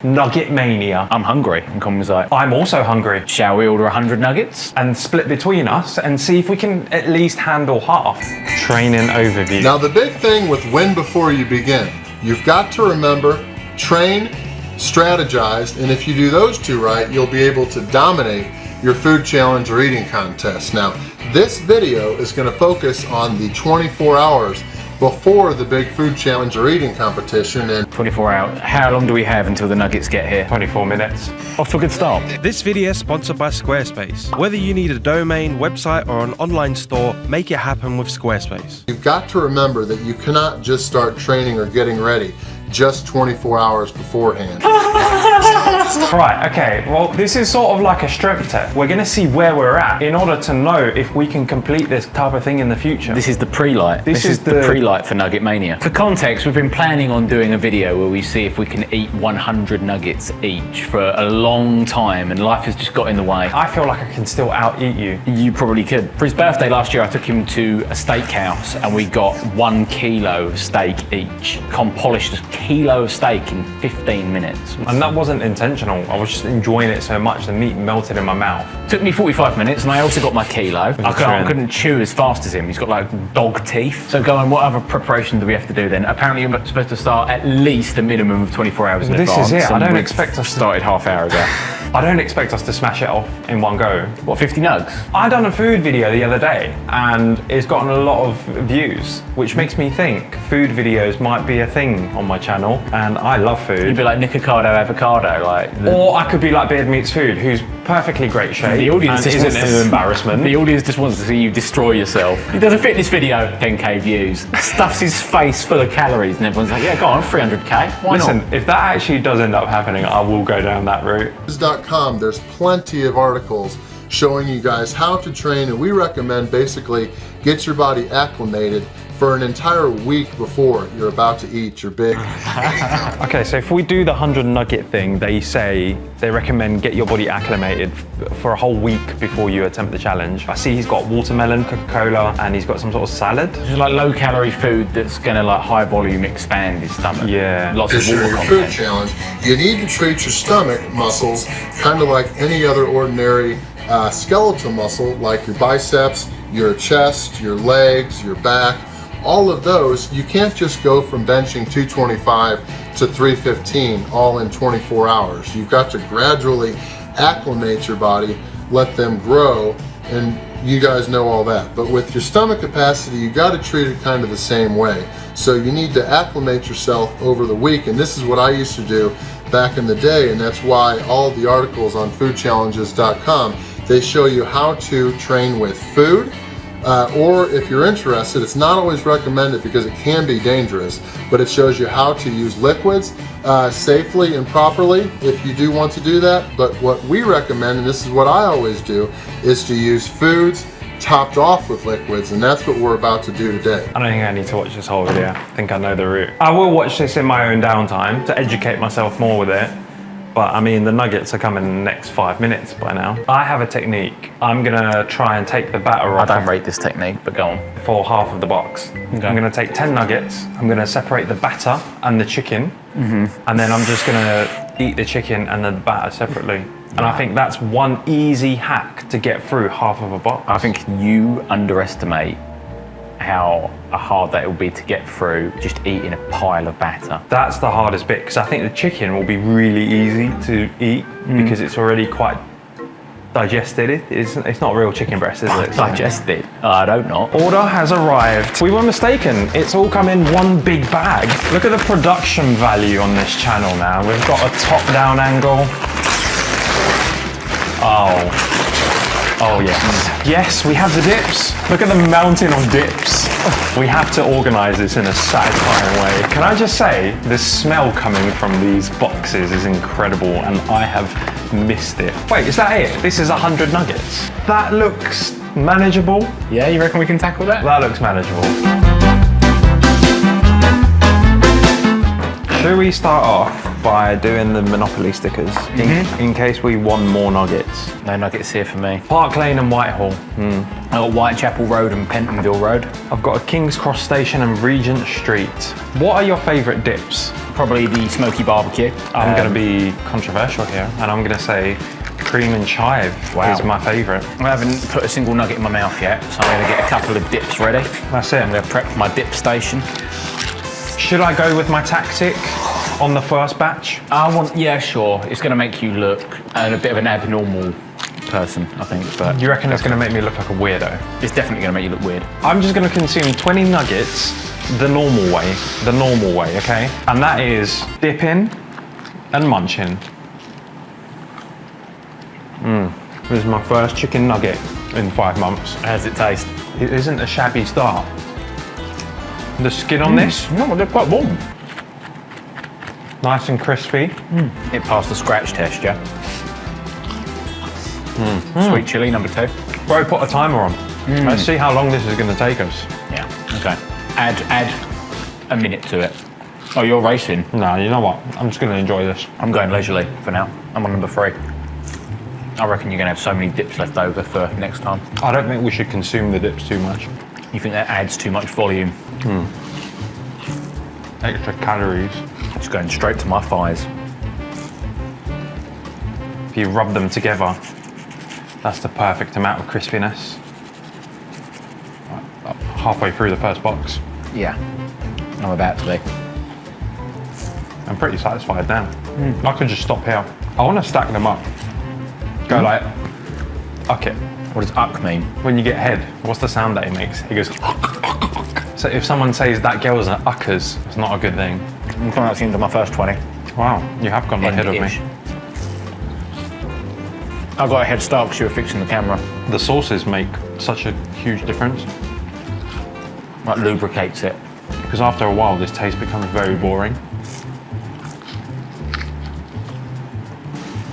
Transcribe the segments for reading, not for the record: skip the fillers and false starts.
Nugget mania. I'm hungry. And Colin's like, I'm also hungry. shall we order 100 nuggets? And split between us and see if we can at least handle half. Training overview. Now the big thing with win before you begin, you've got to remember, train, strategize, and if you do those two right, you'll be able to dominate your food challenge or eating contest. Now, this video is going to focus on the 24 hours before the big food challenge or eating competition. And 24 hours. How long do we have until the nuggets get here? 24 minutes. Off to a good start. This video is sponsored by Squarespace. Whether you need a domain, website, or an online store, make it happen with Squarespace. you've got to remember that you cannot just start training or getting ready just 24 hours beforehand. Right, okay, well this is sort of like a strength test. We're gonna see where we're at in order to know if we can complete this type of thing in the future. This is the pre-light. This is the pre-light for Nugget Mania. For context, we've been planning on doing a video where we see if we can eat 100 nuggets each for a long time, and life has just got in the way. I feel like I can still out-eat you. You probably could. For his birthday last year, I took him to a steakhouse and we got 1 kilo of steak each. Polished a kilo of steak in 15 minutes. And that wasn't intentional. I was just enjoying it so much the meat melted in my mouth. Took me 45 minutes and I also got my kilo. I couldn't chew as fast as him. He's got like dog teeth. So go on, what other preparation do we have to do then? Apparently you're supposed to start at least a minimum of 24 hours in advance. This is it. I don't we've expect us to started half hour ago. I don't expect us to smash it off in one go. What, 50 nugs? I done a food video the other day and it's gotten a lot of views, which makes me think food videos might be a thing on my channel, and I love food. You'd be like Nicocado Avocado, like. Or I could be like Beard Meats Food, who's perfectly great shape. The audience and just isn't wants an to, embarrassment. The audience just wants to see you destroy yourself. He does a fitness video, 10k views, stuffs his face full of calories, and everyone's like, yeah, go on, 300k. Why Listen, not? if that actually does end up happening, I will go down that route. .com, there's plenty of articles showing you guys how to train, and we recommend basically get your body acclimated for an entire week before you're about to eat your big. Okay, so if we do the 100 nugget thing, they recommend get your body acclimated for a whole week before you attempt the challenge. I see he's got watermelon, Coca-Cola, and he's got some sort of salad. It's like low calorie food that's gonna like high volume expand his stomach. Yeah. Lots of Because water your content. food challenge, you need to treat your stomach muscles kind of like any other ordinary skeletal muscle, like your biceps, your chest, your legs, your back. All of those, you can't just go from benching 225 to 315 all in 24 hours. You've got to gradually acclimate your body, let them grow, and you guys know all that. But with your stomach capacity, you got to treat it kind of the same way. So you need to acclimate yourself over the week, and this is what I used to do back in the day, and that's why all the articles on foodchallenges.com, they show you how to train with food. Or if you're interested, it's not always recommended because it can be dangerous, but it shows you how to use liquids safely and properly if you do want to do that. But what we recommend, and this is what I always do, is to use foods topped off with liquids, and that's what we're about to do today. I don't think I need to watch this whole video. I think I know the route. I will watch this in my own downtime to educate myself more with it. But I mean, the nuggets are coming in the next 5 minutes by now. I have a technique. I'm gonna try and take the batter off. I don't rate this technique, but go on. For half of the box. Okay. I'm gonna take 10 nuggets. I'm gonna separate the batter and the chicken. And then I'm just gonna eat the chicken and the batter separately. And I think that's one easy hack to get through half of a box. I think you underestimate how hard that will be to get through just eating a pile of batter. That's the hardest bit, because I think the chicken will be really easy to eat because it's already quite digested. It's not real chicken breast, is it? Digested? I don't know. Order has arrived. We were mistaken. It's all come in one big bag. Look at the production value on this channel now. We've got a top-down angle. Oh yes. Yes, we have the dips. Look at the mountain of dips. We have to organize this in a satisfying way. Can I just say, the smell coming from these boxes is incredible, and I have missed it. Wait, is that it? This is 100 nuggets. That looks manageable. Yeah, you reckon we can tackle that? That looks manageable. Should we start off by doing the Monopoly stickers in case we won more nuggets? No nuggets here for me. Park Lane and Whitehall. I got Whitechapel Road and Pentonville Road. I've got a King's Cross Station and Regent Street. What are your favourite dips? Probably the smoky barbecue. I'm going to be controversial here, and I'm going to say cream and chive is my favourite. I haven't put a single nugget in my mouth yet, so I'm going to get a couple of dips ready. That's it. I'm going to prep my dip station. Should I go with my tactic on the first batch? Yeah, sure. It's going to make you look a bit of an abnormal person, I think. But You reckon it's going to make me look like a weirdo? it's definitely going to make you look weird. I'm just going to consume 20 nuggets the normal way, okay? And that is dipping and munching. This is my first chicken nugget in 5 months. How does it taste? It isn't a shabby start. The skin on this, No, they're quite warm. nice and crispy. It passed the scratch test, yeah? Sweet chili number 2. Bro, put a timer on. Let's see how long this is going to take us. Yeah, okay. Add a minute to it. Oh, you're racing. No, you know what? I'm just going to enjoy this. I'm going leisurely for now. I'm on number 3. I reckon you're going to have so many dips left over for next time. I don't think we should consume the dips too much. You think that adds too much volume? Extra calories. It's going straight to my thighs. If you rub them together, that's the perfect amount of crispiness. Halfway through the first box. Yeah, I'm about to be. I'm pretty satisfied now. I could just stop here. I want to stack them up. Go like, uck it. What does uck mean? When you get head, what's the sound that he makes? He goes, so if someone says that girl's an uckers, it's not a good thing. I'm coming up to the end of my first 20. Wow, you have gone ahead of me. End-ish. I got a head start because you were fixing the camera. The sauces make such a huge difference. Like lubricates it. Because after a while, this taste becomes very boring.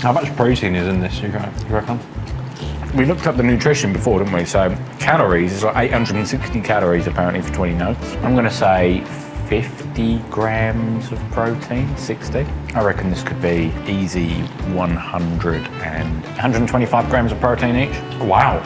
How much protein is in this, you reckon? We looked up the nutrition before, didn't we? So calories is like 860 calories apparently for 20 nuggets. I'm going to say 50 grams of protein, 60. I reckon this could be easy 125 grams of protein each. Wow.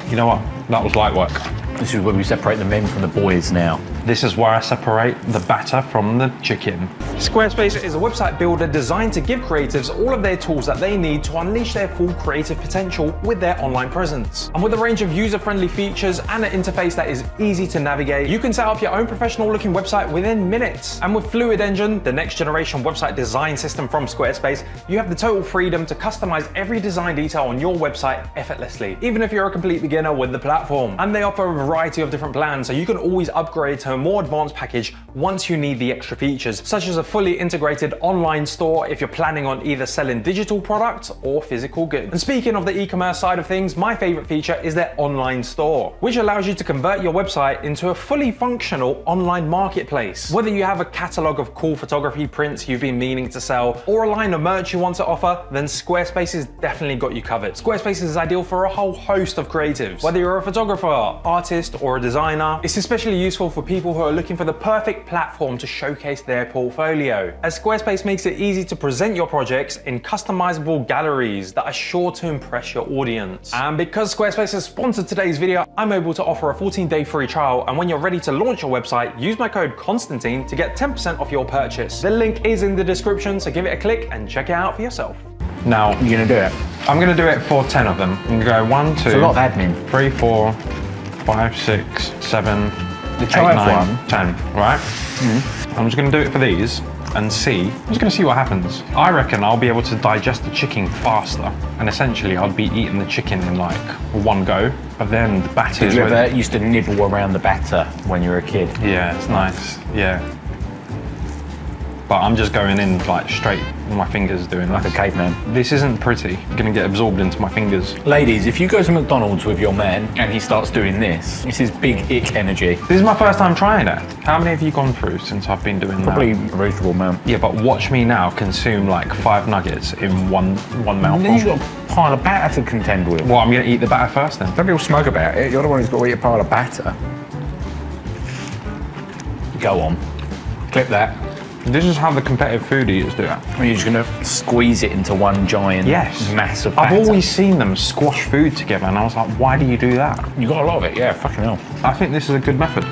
You know what? That was light work. This is where we separate the men from the boys now. This is where I separate the batter from the chicken. Squarespace is a website builder designed to give creatives all of their tools that they need to unleash their full creative potential with their online presence. And with a range of user-friendly features and an interface that is easy to navigate, you can set up your own professional-looking website within minutes. And with Fluid Engine, the next-generation website design system from Squarespace, you have the total freedom to customize every design detail on your website effortlessly, even if you're a complete beginner with the platform. And they offer a variety of different plans, so you can always upgrade to a more advanced package once you need the extra features, such as a fully integrated online store if you're planning on either selling digital products or physical goods. And speaking of the e-commerce side of things, my favorite feature is their online store, which allows you to convert your website into a fully functional online marketplace. Whether you have a catalog of cool photography prints you've been meaning to sell, or a line of merch you want to offer, then Squarespace has definitely got you covered. Squarespace is ideal for a whole host of creatives. Whether you're a photographer, artist, or a designer, it's especially useful for people who are looking for the perfect platform to showcase their portfolio, as Squarespace makes it easy to present your projects in customizable galleries that are sure to impress your audience. And because Squarespace has sponsored today's video, I'm able to offer a 14-day free trial, and when you're ready to launch your website, use my code Constantine to get 10% off your purchase. The link is in the description, so give it a click and check it out for yourself. Now, You're going to do it. I'm going to do it for 10 of them. I'm going to go 1, 2, It's a lot of admin. 3, 4, 5, 6, 7, The 8, chive 9, one. 10, right? I'm just going to do it for these and see. I'm just going to see what happens. I reckon I'll be able to digest the chicken faster, and essentially I'd be eating the chicken in like one go, but then the batter Did is you with ever used to nibble around the batter when you were a kid? Yeah, it's nice. Yeah. But I'm just going in like straight with my fingers doing Like a this. caveman. This isn't pretty. I'm gonna get absorbed into my fingers. Ladies, if you go to McDonald's with your man and he starts doing this is big ick energy. This is my first time trying it. How many have you gone through since I've been doing Probably that? a reasonable amount. Yeah, but watch me now consume like 5 nuggets in one And then you've mouthful. got a pile of batter to contend with. Well, I'm gonna eat the batter first then. Don't be all smug about it. You're the one who's got to eat a pile of batter. Go on. Clip that. This is how the competitive food eaters do it. You're just gonna squeeze it into one giant mass of I've batter. always seen them squash food together, and I was like, why do you do that? You got a lot of it, yeah, fucking hell. I think this is a good method.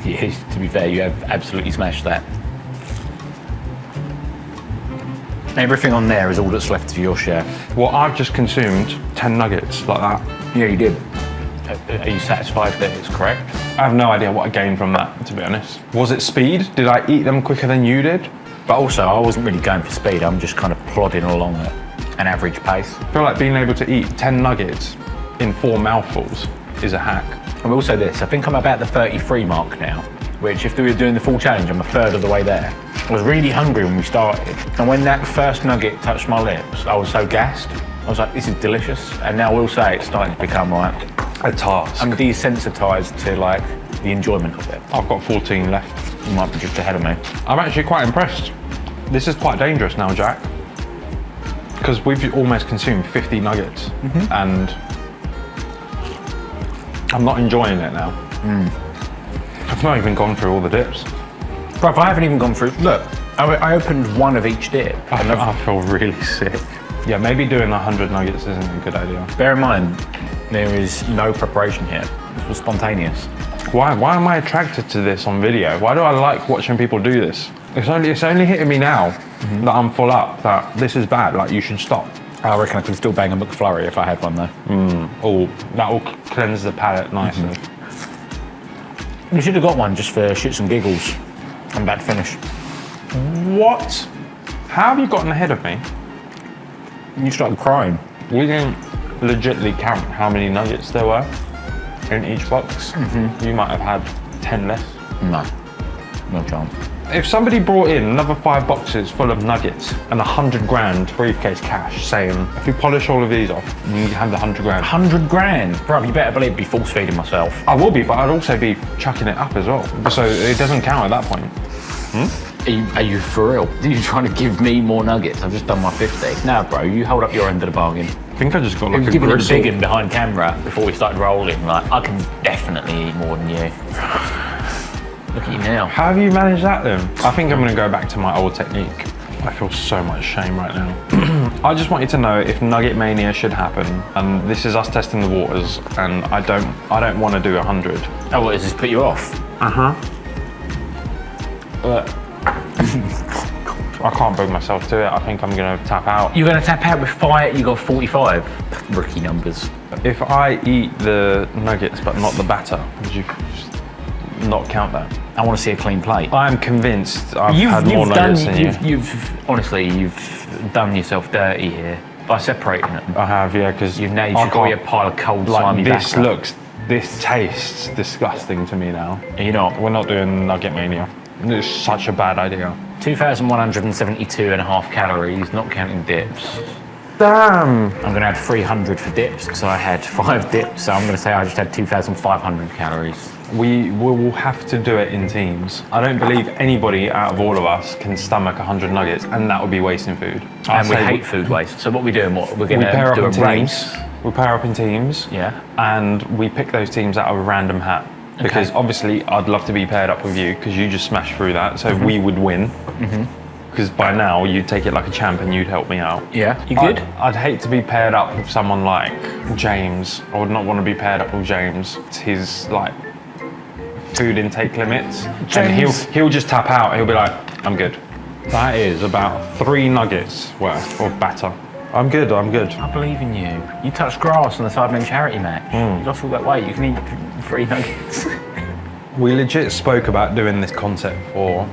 Yeah, to be fair, you have absolutely smashed that. Everything on there is all that's left of your share. Well, I've just consumed 10 nuggets like that. Yeah, you did. Are you satisfied that it's correct? I have no idea what I gained from that, to be honest. Was it speed? Did I eat them quicker than you did? But also, I wasn't really going for speed. I'm just kind of plodding along at an average pace. I feel like being able to eat 10 nuggets in 4 mouthfuls is a hack. And also this, I think I'm about the 33 mark now, which if we were doing the full challenge, I'm a third of the way there. I was really hungry when we started. And when that first nugget touched my lips, I was so gassed. I was like, this is delicious. And now I will say it's starting to become like A task. I'm desensitized to like the enjoyment of it. I've got 14 left. You might be just ahead of me. I'm actually quite impressed. This is quite dangerous now, Jack. Because we've almost consumed 50 nuggets and I'm not enjoying it now. I've not even gone through all the dips. Bruv, I haven't even gone through. Look, I opened one of each dip. I feel really sick. Yeah, maybe doing 100 nuggets isn't a good idea. Bear in mind, there is no preparation here. This was spontaneous. Why am I attracted to this on video? Why do I like watching people do this? It's only hitting me now that I'm full up, that this is bad, like you should stop. I reckon I could still bang a McFlurry if I had one though. Oh, that will cleanse the palate nicely. You should have got one just for shits and giggles. I'm about to finish. What? How have you gotten ahead of me? You started crying. We didn't legitly count how many nuggets there were in each box. You might have had 10 less. No, no chance. If somebody brought in another 5 boxes full of nuggets and 100 grand briefcase cash saying, if you polish all of these off, you have the 100 grand. 100 grand? Bro, you better believe I'd be force feeding myself. I will be, but I'd also be chucking it up as well. So it doesn't count at that point. Are you for real? Are you trying to give me more nuggets? I've just done my 50. Nah, bro, you hold up your end of the bargain. I think I just got like We've a given it the gristle. big one behind camera before we started rolling. Like, I can definitely eat more than you. Look at you now. How have you managed that then? I think I'm gonna go back to my old technique. I feel so much shame right now. I just want you to know if Nugget Mania should happen, and this is us testing the waters, and I don't want to do 100. Oh, what, does this put you off? But I can't bring myself to it. I think I'm gonna tap out. You're going to tap out with 5, you got 45. Rookie numbers. If I eat the nuggets but not the batter, would you not count that? I want to see a clean plate. I'm convinced I've had more nuggets than you. Honestly, you've done yourself dirty here by separating them. I have, yeah, because Now you should call you a pile of cold slimy this batter. this tastes disgusting to me now. Are you not? We're not doing Nugget Mania. It's such a bad idea. 2,172.5 calories, not counting dips. Damn. I'm going to add 300 for dips because I had 5 dips, so I'm going to say I just had 2,500 calories. We will have to do it in teams. I don't believe anybody out of all of us can stomach 100 nuggets, and that would be wasting food. And we hate food waste. So what we doing? We're going We pair to up do a in race. teams. We pair up in teams. Yeah. And we pick those teams out of a random hat. Because obviously I'd love to be paired up with you because you just smashed through that, so we would win. Because by now you'd take it like a champ and you'd help me out. Yeah. You good? I'd hate to be paired up with someone like James. I would not want to be paired up with James. It's his like food intake limits. James. And he'll just tap out. He'll be like, I'm good. That is about 3 nuggets worth of batter. I'm good. I believe in you. You touched grass on the Sidemen charity match. You lost all that weight. You can eat 3 nuggets. We legit spoke about doing this concept for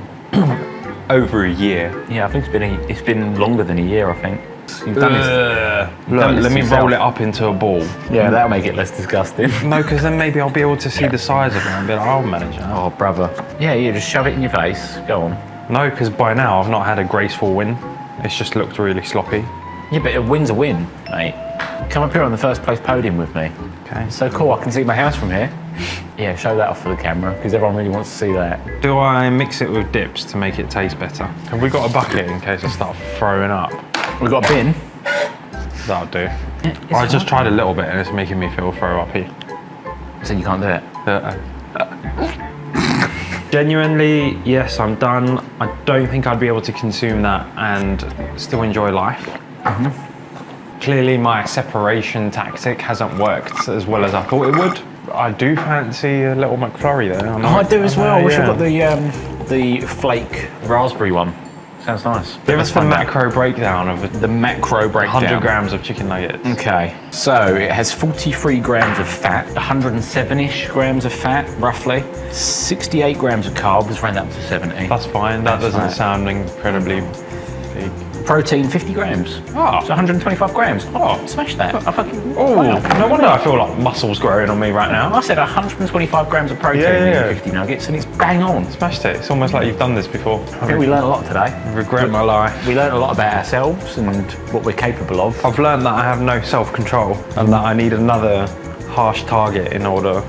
over a year. Yeah, I think it's been longer than a year, I think. You've done this. Look, let me roll it up into a ball. Yeah, that'll make it less disgusting. No, because then maybe I'll be able to see the size of it and be like, I'll manage it. Oh, brother. Yeah, just shove it in your face. Go on. No, because by now I've not had a graceful win. It's just looked really sloppy. Yeah, but a win's a win, mate. Come up here on the first place podium with me. Okay. So cool, I can see my house from here. Yeah, show that off for the camera, because everyone really wants to see that. Do I mix it with dips to make it taste better? Have we got a bucket in case I start throwing up? We've got a bin. That'll do. I just tried a little bit and it's making me feel throw uppy. So you can't do it? Genuinely, yes, I'm done. I don't think I'd be able to consume that and still enjoy life. Clearly, my separation tactic hasn't worked as well as I thought it would. I do fancy a little McFlurry there. I do as well. I wish I got yeah. the flake raspberry one. Sounds nice. Give us the macro breakdown of The macro breakdown. 100 grams of chicken nuggets. Okay, so it has 43 grams of fat, 107-ish grams of fat, roughly. 68 grams of carbs, round up to 70. That's fine. That That's doesn't right. sound incredibly big. Protein, 50 grams. Oh. So 125 grams. Oh, smash that. I fucking, Oh, wow. no wonder I feel like muscles growing on me right now. I said 125 grams of protein Yeah. in 50 nuggets, and it's bang on. Smashed it. It's almost like you've done this before. I think we learned a lot today. Regret my life. We learned a lot about ourselves and what we're capable of. I've learned that I have no self-control and that I need another harsh target in order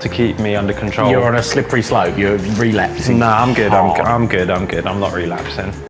to keep me under control. You're on a slippery slope. You're relapsing. Nah, I'm good. hard. I'm good. I'm not relapsing.